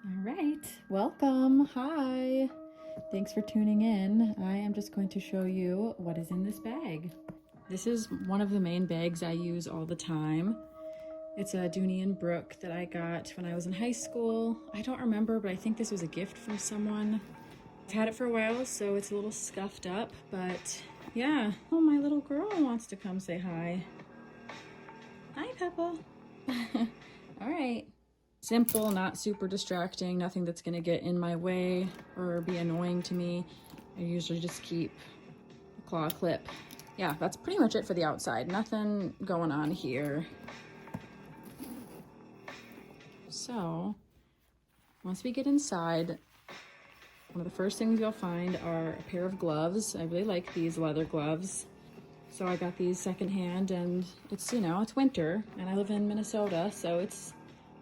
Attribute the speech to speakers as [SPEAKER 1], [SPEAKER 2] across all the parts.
[SPEAKER 1] All right, welcome. Hi. Thanks for tuning in. I am just going to show you what is in this bag. This is one of the main bags I use all the time. It's a Dooney and Brooke that I got when I was in high school. I don't remember, but I think this was a gift from someone. I've had it for a while, so it's a little scuffed up, but yeah. Oh, my little girl wants to come say hi. Hi, Peppa. All right. Simple, not super distracting, nothing that's gonna get in my way or be annoying to me. I usually just keep a claw clip. Yeah, that's pretty much it for the outside. Nothing going on here. So, once we get inside, one of the first things you'll find are a pair of gloves. I really like these leather gloves. So I got these secondhand, and it's, it's winter, and I live in Minnesota, so it's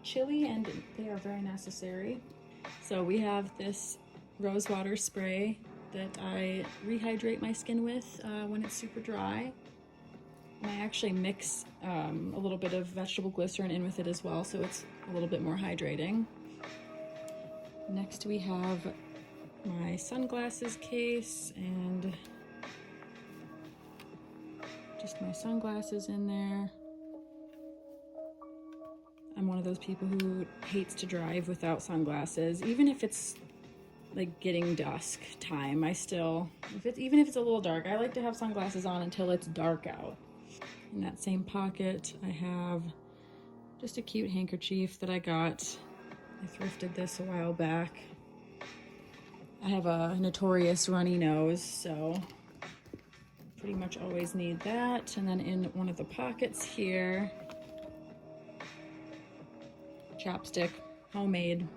[SPEAKER 1] chilly and they are very necessary. So we have this rose water spray that I rehydrate my skin with when it's super dry. And I actually mix a little bit of vegetable glycerin in with it as well, so it's a little bit more hydrating. Next we have my sunglasses case and just my sunglasses in there. I'm one of those people who hates to drive without sunglasses, even if it's like getting dusk time. Even if it's a little dark, I like to have sunglasses on until it's dark out. In that same pocket, I have just a cute handkerchief that I got. I thrifted this a while back. I have a notorious runny nose, so pretty much always need that. And then in one of the pockets here, chapstick, homemade.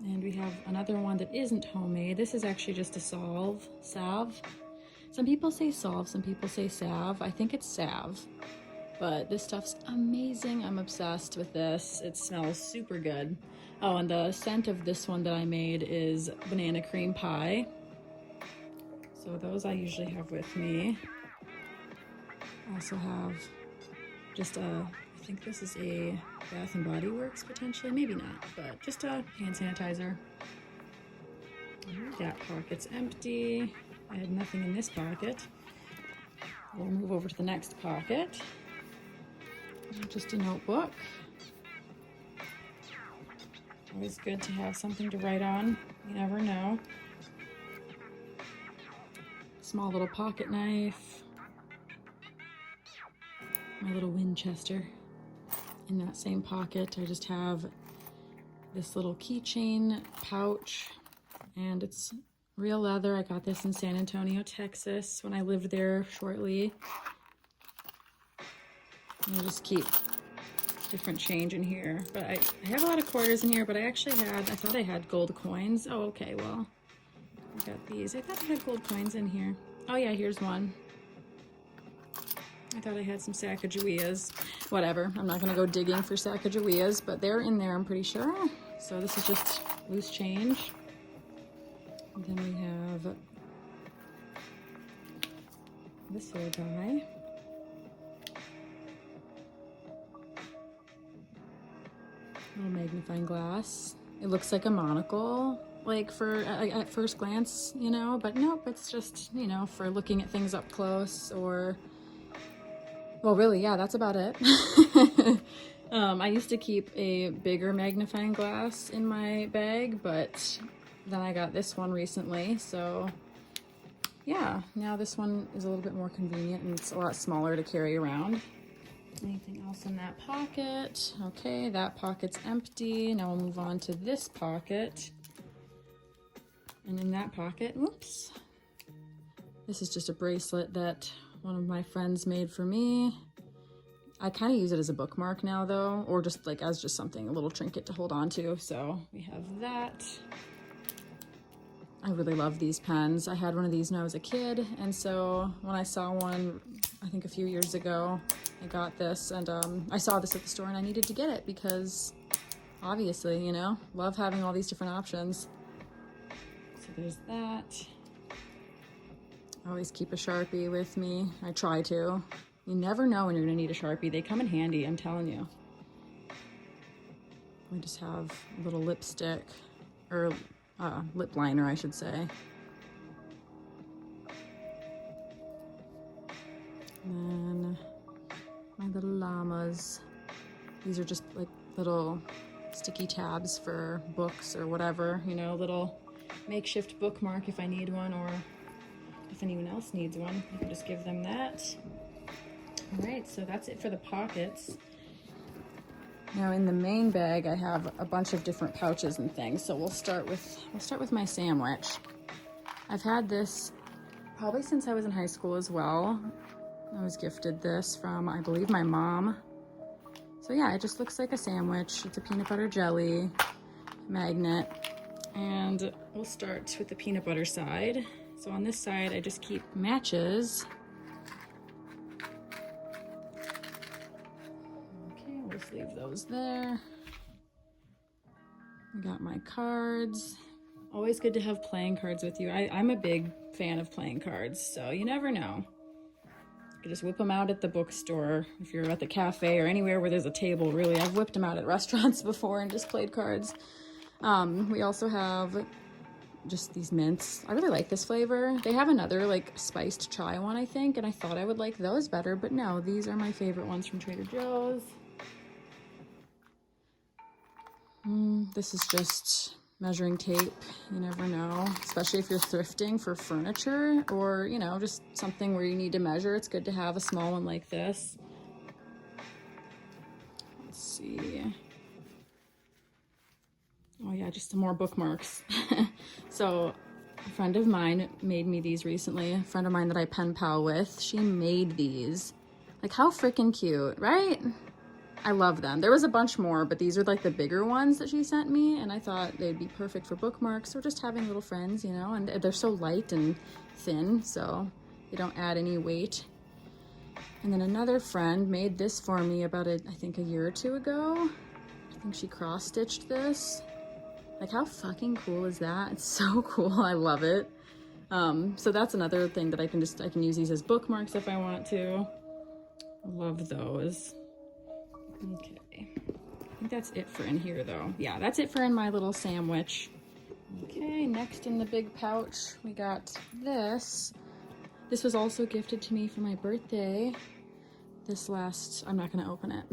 [SPEAKER 1] And we have another one that isn't homemade. This is actually just a salve. Some people say salve, some people say salve. I think it's salve, but this stuff's amazing. I'm obsessed with this. It smells super good. Oh, and the scent of this one that I made is banana cream pie. So those I usually have with me. I also have just I think this is a Bath and Body Works potentially, maybe not, but just a hand sanitizer. That pocket's empty. I had nothing in this pocket. We'll move over to the next pocket. Just a notebook. Always good to have something to write on. You never know. Small little pocket knife. My little Winchester. In that same pocket, I just have this little keychain pouch, and it's real leather. I got this in San Antonio, Texas, when I lived there shortly. And I just keep different change in here. But I have a lot of quarters in here, but I thought I had gold coins. Oh, okay, well, I got these. I thought I had gold coins in here. Oh yeah, here's one. I thought I had some Sacagaweas. Whatever, I'm not gonna go digging for Sacagaweas, but they're in there, I'm pretty sure. So this is just loose change. And then we have this little guy. Little magnifying glass. It looks like a monocle, like at first glance, but nope, it's just, for looking at things up close or, well, really, yeah, that's about it. I used to keep a bigger magnifying glass in my bag, but then I got this one recently, so yeah, now this one is a little bit more convenient and it's a lot smaller to carry around. Anything else in that pocket? Okay, that pocket's empty. Now we'll move on to this pocket. And in that pocket, whoops, this is just a bracelet that one of my friends made for me. I kind of use it as a bookmark now though, or just like as just something, a little trinket to hold on to. So we have that. I really love these pens. I had one of these when I was a kid, and so when I saw one, I think a few years ago, I got this, and I saw this at the store and I needed to get it because obviously, love having all these different options. So there's that. I always keep a Sharpie with me. I try to. You never know when you're gonna need a Sharpie. They come in handy, I'm telling you. We just have a little lipstick, or lip liner, I should say. And then my little llamas. These are just like little sticky tabs for books or whatever, you know, little makeshift bookmark if I need one, or if anyone else needs one, I can just give them that. All right, so that's it for the pockets. Now in the main bag, I have a bunch of different pouches and things. So we'll start with my sandwich. I've had this probably since I was in high school as well. I was gifted this from, I believe, my mom. So yeah, it just looks like a sandwich. It's a peanut butter jelly magnet. And we'll start with the peanut butter side. So on this side, I just keep matches. We'll just leave those there. I got my cards. Always good to have playing cards with you. I'm a big fan of playing cards, so you never know. You can just whip them out at the bookstore if you're at the cafe or anywhere where there's a table, really. I've whipped them out at restaurants before and just played cards. We also have just these mints. I really like this flavor. They have another like spiced chai one, I think, and I thought I would like those better, but no, these are my favorite ones from Trader Joe's. This is just measuring tape. You never know, especially if you're thrifting for furniture or, you know, just something where you need to measure. It's good to have a small one like this. Let's see. Oh yeah, just some more bookmarks. So a friend of mine made me these recently. A friend of mine that I pen pal with, she made these. Like, how freaking cute, right? I love them. There was a bunch more, but these are like the bigger ones that she sent me, and I thought they'd be perfect for bookmarks or just having little friends, you know, and they're so light and thin, so they don't add any weight. And then another friend made this for me about, I think a year or two ago. I think she cross-stitched this. Like, how fucking cool is that? It's so cool. I love it. So that's another thing that I can use these as bookmarks if I want to. I love those. Okay, I think that's it for in here though. Yeah, that's it for in my little sandwich. Okay, next in the big pouch, we got this. This was also gifted to me for my birthday. I'm not gonna open it.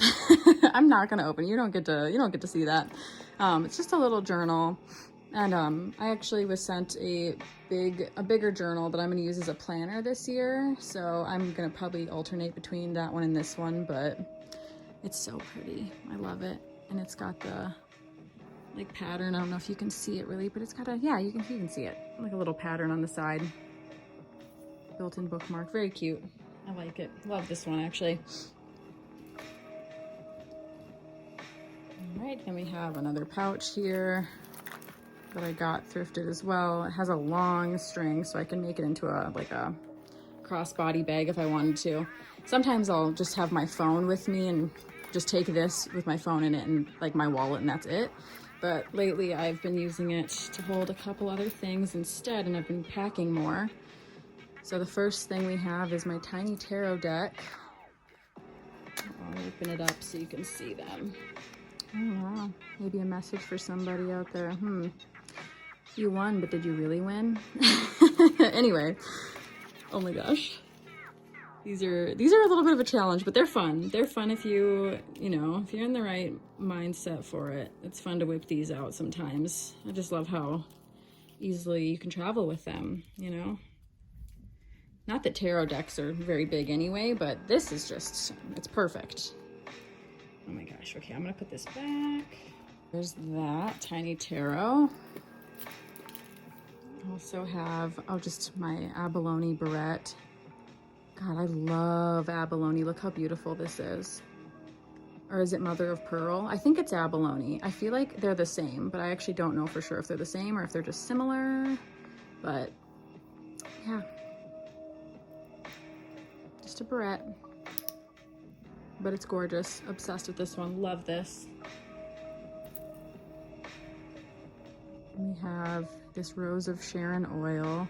[SPEAKER 1] I'm not gonna open it. You don't get to see that. It's just a little journal. And I actually was sent a bigger journal that I'm gonna use as a planner this year. So I'm gonna probably alternate between that one and this one, but it's so pretty. I love it. And it's got the like pattern. I don't know if you can see it really, but it's got yeah, you can see it. Like a little pattern on the side. Built-in bookmark, very cute. I like it. Love this one actually. All right, then we have another pouch here that I got thrifted as well. It has a long string, so I can make it into a crossbody bag if I wanted to. Sometimes I'll just have my phone with me and just take this with my phone in it and like my wallet, and that's it. But lately I've been using it to hold a couple other things instead, and I've been packing more. So the first thing we have is my tiny tarot deck. I'll open it up so you can see them. Oh wow, maybe a message for somebody out there. You won, but did you really win? Anyway, oh my gosh. These are a little bit of a challenge, but they're fun. They're fun if you're in the right mindset for it. It's fun to whip these out sometimes. I just love how easily you can travel with them, you know? Not that tarot decks are very big anyway, but this is just, it's perfect. Oh my gosh, okay, I'm gonna put this back. There's that tiny tarot. I also have, just my abalone barrette. God, I love abalone. Look how beautiful this is. Or is it mother of pearl? I think it's abalone. I feel like they're the same, but I actually don't know for sure if they're the same or if they're just similar. But yeah, just a barrette. But it's gorgeous. Obsessed with this one. Love this. We have this Rose of Sharon oil.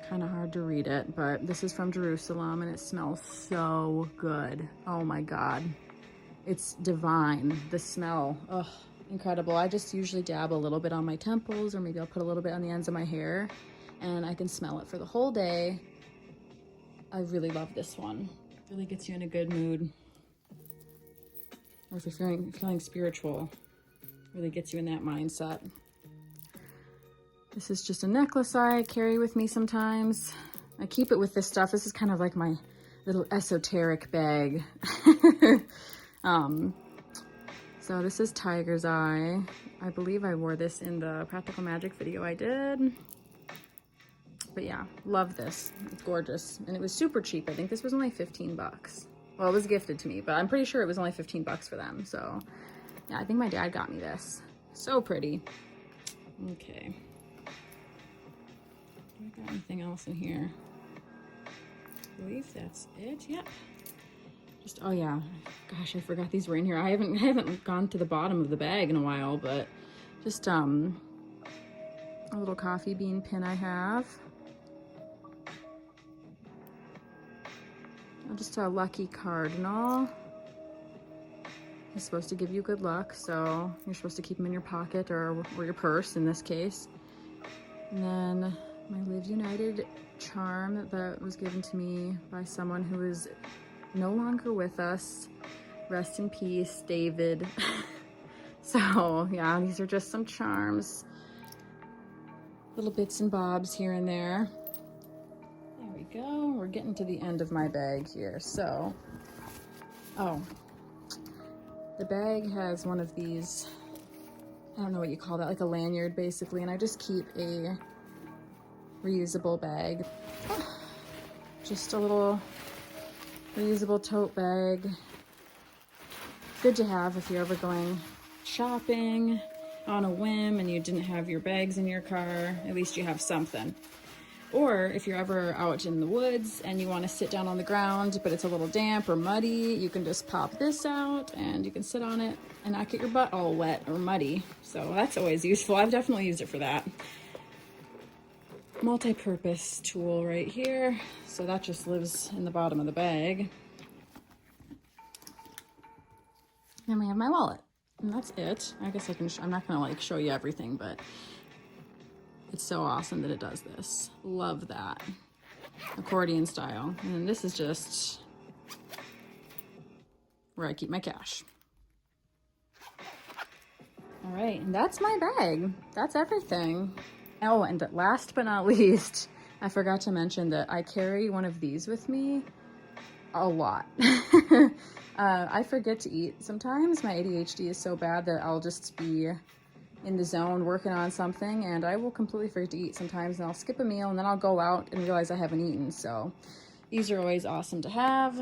[SPEAKER 1] Kind of hard to read it, but this is from Jerusalem and it smells so good. Oh my God. It's divine. The smell, oh, incredible. I just usually dab a little bit on my temples, or maybe I'll put a little bit on the ends of my hair, and I can smell it for the whole day. I really love this one. Really gets you in a good mood. Or if you're feeling spiritual, really gets you in that mindset. This is just a necklace I carry with me sometimes. I keep it with this stuff. This is kind of like my little esoteric bag. So this is Tiger's Eye. I believe I wore this in the Practical Magic video I did. But yeah, love this. It's gorgeous. And it was super cheap. I think this was only 15 bucks. Well, it was gifted to me, but I'm pretty sure it was only 15 bucks for them. So yeah, I think my dad got me this. So pretty. Okay. Do I got anything else in here? I believe that's it. Yep. Just, oh yeah, gosh, I forgot these were in here. I haven't gone to the bottom of the bag in a while, but just a little coffee bean pin I have. Just a lucky cardinal. He's supposed to give you good luck, so you're supposed to keep him in your pocket or your purse in this case. And then my Live United charm that was given to me by someone who is no longer with us. Rest in peace, David. So yeah, these are just some charms. Little bits and bobs here and there. There we go. We're getting to the end of my bag here. So, oh, the bag has one of these, I don't know what you call that, like a lanyard basically, and I just keep a reusable bag. Just a little reusable tote bag. Good to have if you're ever going shopping on a whim and you didn't have your bags in your car. At least you have something. Or if you're ever out in the woods and you want to sit down on the ground but it's a little damp or muddy, you can just pop this out and you can sit on it and not get your butt all wet or muddy. So that's always useful. I've definitely used it for that. Multi-purpose tool right here. So that just lives in the bottom of the bag. Then we have my wallet, and that's it. I guess I'm not gonna like show you everything, but it's so awesome that it does this. Love that. Accordion style. And then this is just where I keep my cash. All right, and that's my bag. That's everything. Oh, and last but not least, I forgot to mention that I carry one of these with me a lot. I forget to eat sometimes. My ADHD is so bad that I'll just be in the zone working on something and I will completely forget to eat sometimes, and I'll skip a meal and then I'll go out and realize I haven't eaten. So these are always awesome to have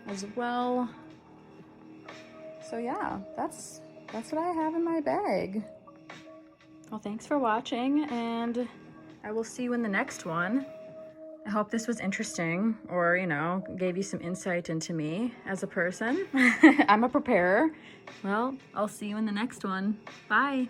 [SPEAKER 1] as well. So yeah, that's what I have in my bag. Well, thanks for watching, and I will see you in the next one. I hope this was interesting, or, you know, gave you some insight into me as a person. I'm a preparer. Well, I'll see you in the next one. Bye.